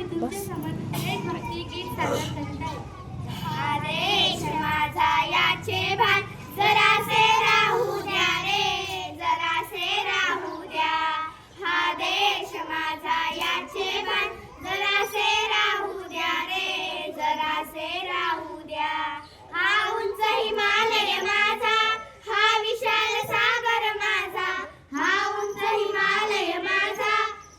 मी तुमच्या समोर एक भक्तिगीत सादर करीत आहे. हा देश माझा याचे भान जरासे राहू द्या रे, जरासे राहू द्या. हा देश माझा याचे भान जरासे राहू द्या रे, जरासे राहू द्या. हा उंच हिमालय माझा, हा विशाल सागर माझा, हा उंच हिमालय माझा,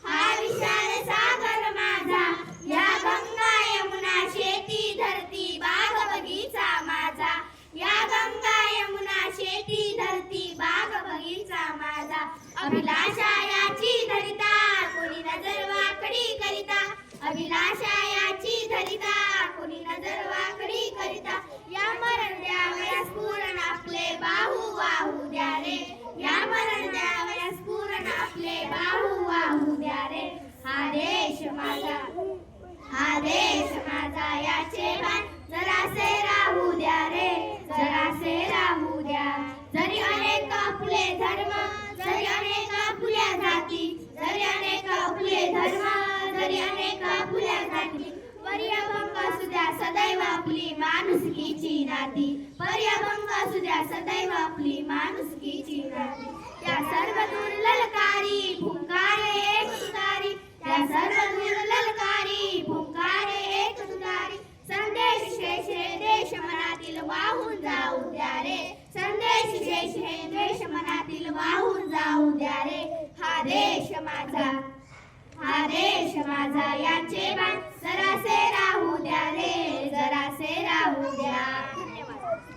हा विशाल सागर माझा. या गंगा यमुना शेती धरती बाग बगीचा माझा, या गंगा यमुना शेती धरती बाग बगीचा माझा. अभिलाषा याची धरिता कोणी नजर वाकडी करिता, अभिलाषा याची धरिता कोणी नजर वाकडी करिता. या मरण द्यावयास पूर्ण आपले बाहू वाहू द्या रे, या मरण द्यावयास पूर्ण आपले बाहू वाहू द्या रे. हा देश माझा, हा देश माझा याचे भान जरासे राहू द्या रे, जरासे राहू द्या. जरी अनेक फुले धर्म, जरी अनेक फुल्या जाती, जरी अनेक फुले धर्म, जरी अनेक फुल्या जाती. पर्यभंग असू द्या सदैव आपली माणुसकीची नाती, पर्यभंग असू द्या सदैव आपली माणुसकीची नाती. त्या सर्व दूर ललकारी फुंकारे एक तुतारी, त्या सर्व दूर ललकारी फुंकारे एक तुतारी. संदेश शेष हे देश मनातील वाहून जाऊ द्या रे, संदेश शेष हे देश मनातील वाहून जाऊ द्या रे. हा देश माझा, हा देश माझा याचे भान जरासे राहू द्या रे, जरासे राहू द्या.